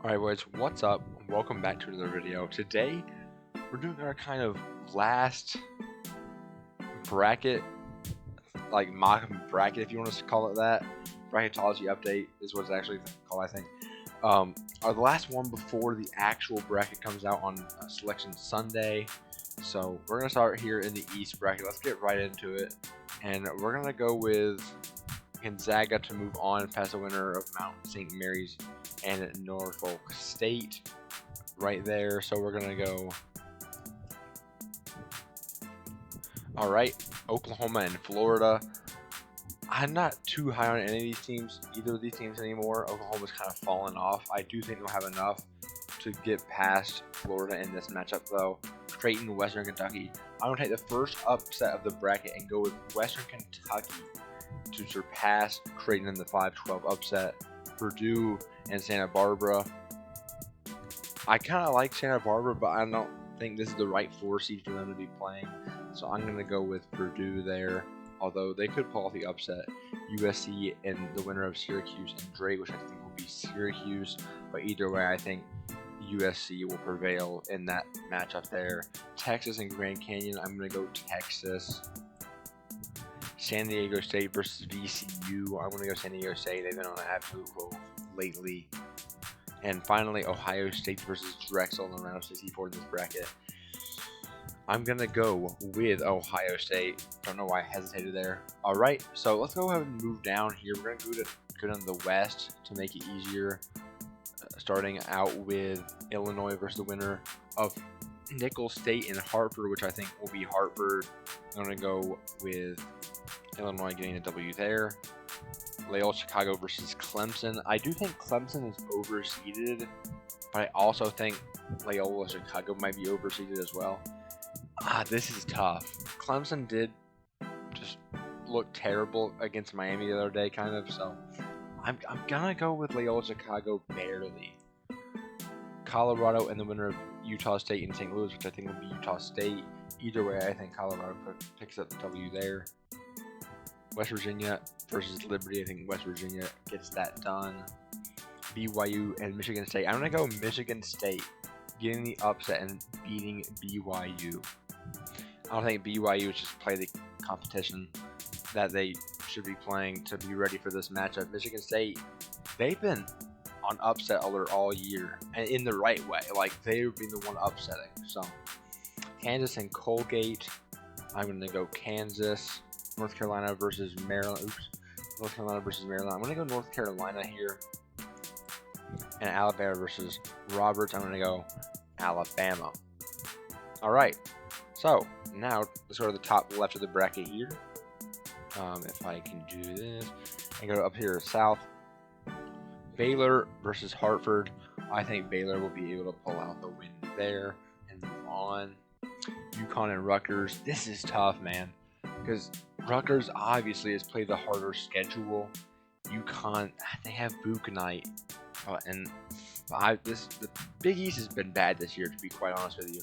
Alright boys, what's up? Welcome back to another video. Today, we're doing our kind of last bracket, like mock bracket if you want to call it that. Bracketology update is what it's actually called, I think. The last one before the actual bracket comes out on Selection Sunday. So we're going to start here in the East bracket. Let's get right into it. And we're going to go with Gonzaga to move on past the winner of Mount St. Mary's and Norfolk State right there. So we're gonna go alright, Oklahoma and Florida. I'm not too high on any of these teams, either of these teams anymore. Oklahoma's kind of fallen off. I do think they'll have enough to get past Florida in this matchup though. Creighton, Western Kentucky. I'm gonna take the first upset of the bracket and go with Western Kentucky to surpass Creighton in the 5-12 upset. Purdue and Santa Barbara. I kind of like Santa Barbara, but I don't think this is the right 4 seed for them to be playing. So I'm going to go with Purdue there, although they could pull off the upset. USC and the winner of Syracuse and Drake, which I think will be Syracuse. But either way, I think USC will prevail in that matchup there. Texas and Grand Canyon, I'm going to go Texas. San Diego State versus VCU. I'm going to go San Diego State. They've been on an absolute roll lately. And finally, Ohio State versus Drexel in the round of 64 in this bracket. I'm going to go with Ohio State. Don't know why I hesitated there. Alright, so let's go ahead and move down here. We're going to go down the West to make it easier. Starting out with Illinois versus the winner of Nichols State and Hartford, which I think will be Hartford. I'm going to go with Illinois getting a W there. Loyola Chicago versus Clemson. I do think Clemson is overseeded, but I also think Loyola Chicago might be overseeded as well. This is tough. Clemson did just look terrible against Miami the other day, kind of, so I'm gonna go with Loyola Chicago barely. Colorado and the winner of Utah State and St. Louis, which I think will be Utah State. Either way, I think Colorado picks up the W there. West Virginia versus Liberty. I think West Virginia gets that done. BYU and Michigan State. I'm going to go Michigan State getting the upset and beating BYU. I don't think BYU just play the competition that they should be playing to be ready for this matchup. Michigan State, they've been on upset alert all year and in the right way. Like, they've been the one upsetting. So, Kansas and Colgate. I'm going to go Kansas. North Carolina versus Maryland. North Carolina versus Maryland. I'm going to go North Carolina here. And Alabama versus Roberts. I'm going to go Alabama. Alright. So, now let's go to the top left of the bracket here. If I can do this. And go up here south. Baylor versus Hartford. I think Baylor will be able to pull out the win there and move on. Uconn and Rutgers. This is tough, man. Because Rutgers obviously has played the harder schedule. UConn, they have Book night. And the Big East has been bad this year, to be quite honest with you.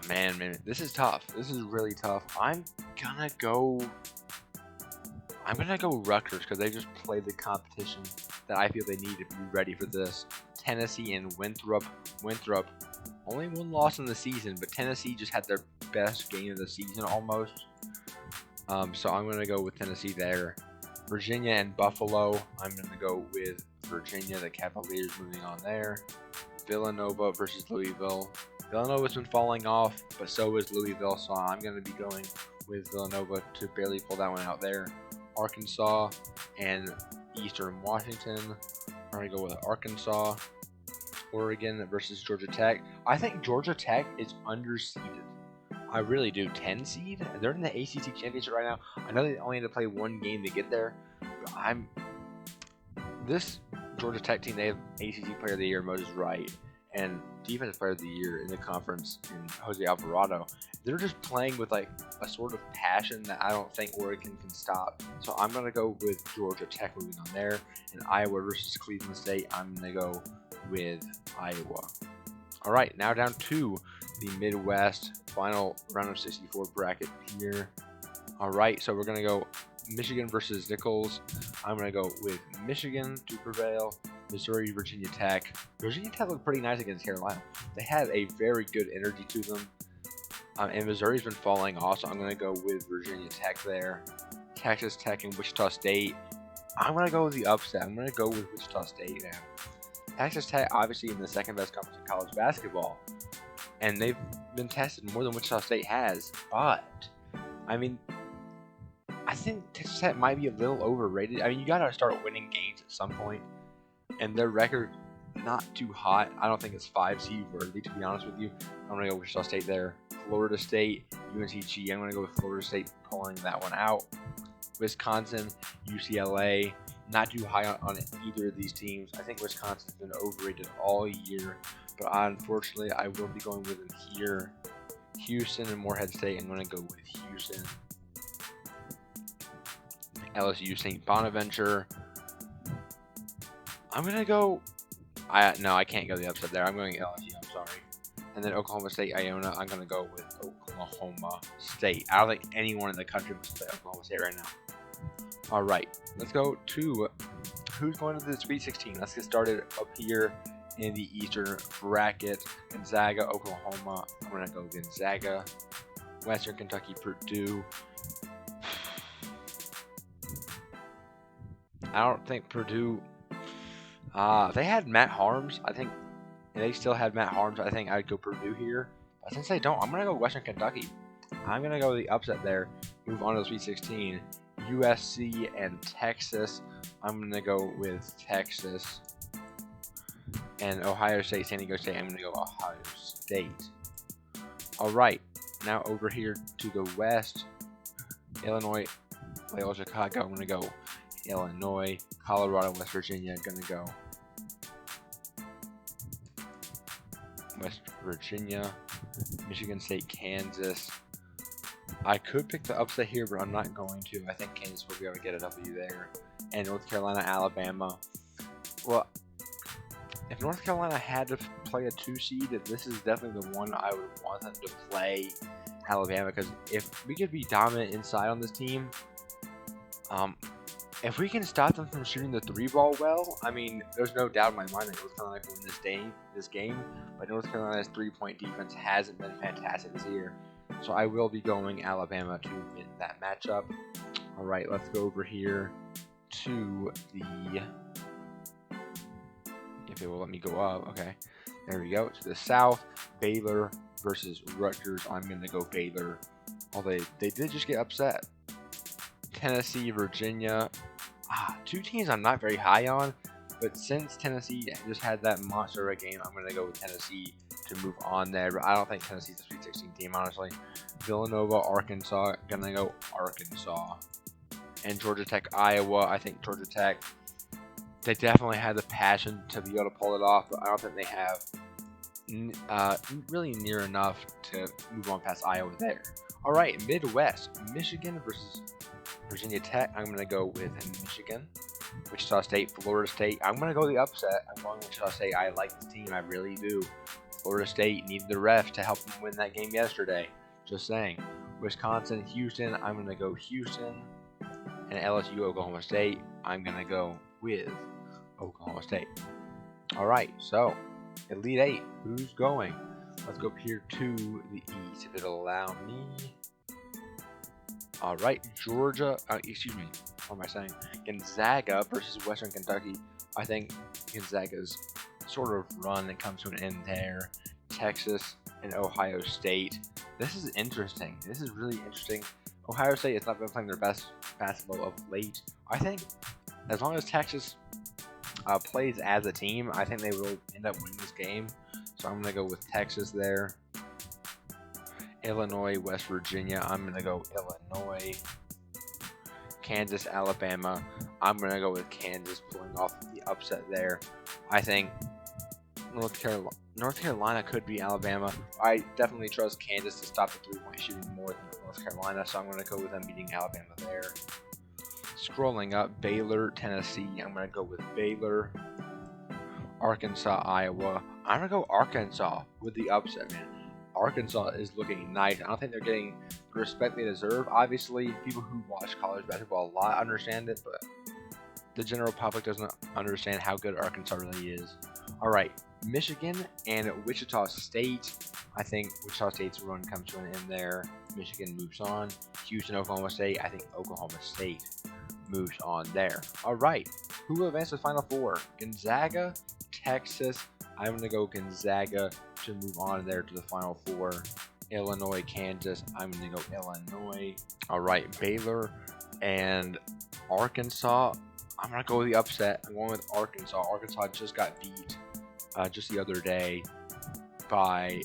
Man, this is tough. This is really tough. I'm gonna go Rutgers because they just played the competition that I feel they need to be ready for this. Tennessee and Winthrop. Winthrop, only one loss in the season, but Tennessee just had their best game of the season almost. So I'm going to go with Tennessee there. Virginia and Buffalo. I'm going to go with Virginia, the Cavaliers moving on there. Villanova versus Louisville. Villanova's been falling off, but so is Louisville, so I'm going to be going with Villanova to barely pull that one out there. Arkansas and Eastern Washington. I'm going to go with Arkansas. Oregon versus Georgia Tech. I think Georgia Tech is underseeded. I really do. 10 seed? They're in the ACC championship right now. I know they only had to play one game to get there. But this Georgia Tech team, they have ACC Player of the Year, Moses Wright, and Defensive Player of the Year in the conference in Jose Alvarado. They're just playing with like a sort of passion that I don't think Oregon can stop. So I'm going to go with Georgia Tech moving on there. And Iowa versus Cleveland State, I'm going to go with Iowa. Alright, now down to the Midwest final round of 64 bracket here. Alright, so we're going to go Michigan versus Nichols. I'm going to go with Michigan to prevail. Missouri, Virginia Tech. Virginia Tech looked pretty nice against Carolina. They had a very good energy to them. And Missouri's been falling off, so I'm going to go with Virginia Tech there. Texas Tech and Wichita State. I'm going to go with the upset. I'm going to go with Wichita State, man. Texas Tech, obviously in the second best conference in college basketball. And they've been tested more than Wichita State has. But, I mean, I think Texas Tech might be a little overrated. I mean, you got to start winning games at some point. And their record, not too hot. I don't think it's 5 seed worthy, to be honest with you. I'm going to go Wichita State there. Florida State, UNCG. I'm going to go with Florida State pulling that one out. Wisconsin, UCLA. Not too high on either of these teams. I think Wisconsin's been overrated all year. But unfortunately, I will be going with them here. Houston and Morehead State. I'm going to go with Houston. LSU, St. Bonaventure. I'm going to go... No, I can't go the upset there. I'm going LSU. I'm sorry. And then Oklahoma State, Iona. I'm going to go with Oklahoma State. I don't think anyone in the country wants to play Oklahoma State right now. All right. Let's go to who's going to the Sweet 16. Let's get started up here in the Eastern bracket. Gonzaga, Oklahoma. I'm going to go Gonzaga. Western Kentucky, Purdue. I don't think Purdue... they had Matt Harms. I think they still had Matt Harms. I think I'd go Purdue here. But since they don't, I'm going to go Western Kentucky. I'm going to go the upset there. Move on to the Sweet 16. USC and Texas. I'm going to go with Texas. And Ohio State, San Diego State. I'm going to go Ohio State. All right. Now over here to the West. Illinois, Loyola Chicago. I'm going to go Illinois. Colorado, West Virginia. Going to go West Virginia. Michigan State, Kansas. I could pick the upset here, but I'm not going to. I think Kansas will be able to get a W there. And North Carolina, Alabama. Well, if North Carolina had to play a 2 seed, this is definitely the one I would want them to play Alabama. Because if we could be dominant inside on this team, if we can stop them from shooting the 3-ball well, I mean, there's no doubt in my mind that North Carolina can win this game. But North Carolina's 3-point defense hasn't been fantastic this year. So I will be going Alabama to win that matchup. All right, let's go over here to the... If it will let me go up, okay. There we go. To the South, Baylor versus Rutgers. I'm going to go Baylor. Although they did just get upset. Tennessee, Virginia. 2 teams I'm not very high on. But since Tennessee just had that monster of a game, I'm going to go with Tennessee to move on there. But I don't think Tennessee's a Sweet 16 team, honestly. Villanova, Arkansas. Going to go Arkansas. And Georgia Tech, Iowa. I think Georgia Tech, they definitely had the passion to be able to pull it off. But I don't think they have really near enough to move on past Iowa there. All right, Midwest. Michigan versus Virginia Tech. I'm going to go with Michigan. Wichita State, Florida State. I'm going to go the upset. I'm going Wichita State. I like this team. I really do. Florida State needed the ref to help them win that game yesterday. Just saying. Wisconsin, Houston. I'm going to go Houston. And LSU, Oklahoma State. I'm going to go with Oklahoma State. All right. So, Elite 8. Who's going? Let's go up here to the East, if it'll allow me. All right. Georgia. Excuse me. What am I saying? Gonzaga versus Western Kentucky. I think Gonzaga's sort of run that comes to an end there. Texas and Ohio State. This is interesting. This is really interesting. Ohio State has not been playing their best basketball of late. I think as long as Texas plays as a team, I think they will end up winning this game. So I'm going to go with Texas there. Illinois, West Virginia. I'm going to go Illinois. Kansas, Alabama. I'm going to go with Kansas pulling off the upset there. I think North Carolina could be Alabama. I definitely trust Kansas to stop the 3-point shooting more than North Carolina, so I'm going to go with them beating Alabama there. Scrolling up, Baylor, Tennessee. I'm going to go with Baylor. Arkansas, Iowa. I'm going to go Arkansas with the upset, man. Arkansas is looking nice. I don't think they're getting respect they deserve. Obviously, people who watch college basketball a lot understand it, but the general public doesn't understand how good Arkansas really is. All right, Michigan and Wichita State. I think Wichita State's run comes to an end there. Michigan moves on. Houston, Oklahoma State. I think Oklahoma State moves on there. All right, who will advance to the Final Four? Gonzaga, Texas. I'm going to go Gonzaga to move on there to the Final Four. Illinois, Kansas. I'm going to go Illinois. All right, Baylor and Arkansas. I'm going to go with the upset. I'm going with Arkansas. Arkansas just got beat just the other day by,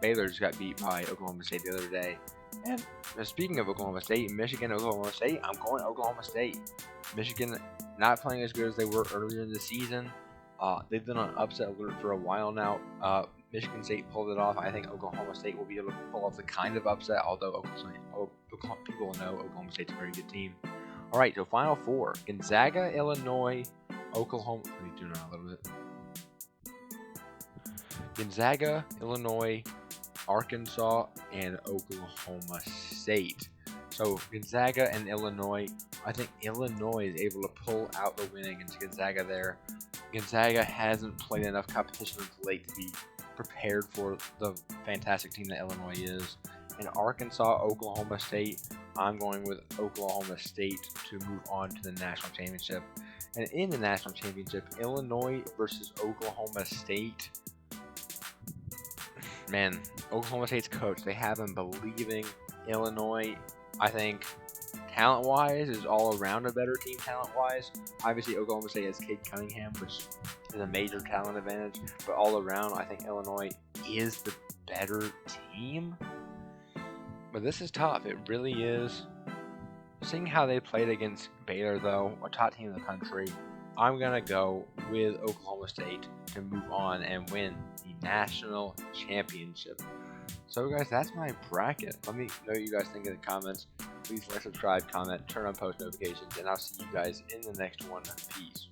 Baylor just got beat by Oklahoma State the other day. And speaking of Oklahoma State, Michigan, Oklahoma State, I'm going Oklahoma State. Michigan not playing as good as they were earlier in the season. They've been on upset alert for a while now. Michigan State pulled it off. I think Oklahoma State will be able to pull off the kind of upset, although people know Oklahoma State's a very good team. All right, so Final Four. Gonzaga, Illinois, Oklahoma. Let me do that a little bit. Gonzaga, Illinois, Arkansas, and Oklahoma State. So Gonzaga and Illinois. I think Illinois is able to pull out the win against Gonzaga there. Gonzaga hasn't played enough competition of late to be prepared for the fantastic team that Illinois is. In Arkansas, Oklahoma State, I'm going with Oklahoma State to move on to the national championship. And in the national championship, Illinois versus Oklahoma State. Man, Oklahoma State's coach, they have him believing. Illinois, I think, talent-wise, is all around a better team talent-wise. Obviously, Oklahoma State has Cade Cunningham, which is a major talent advantage. But all around, I think Illinois is the better team. But this is tough. It really is. Seeing how they played against Baylor, though, a top team in the country, I'm going to go with Oklahoma State to move on and win the national championship. So, guys, that's my bracket. Let me know what you guys think in the comments. Please like, subscribe, comment, turn on post notifications, and I'll see you guys in the next one. Peace.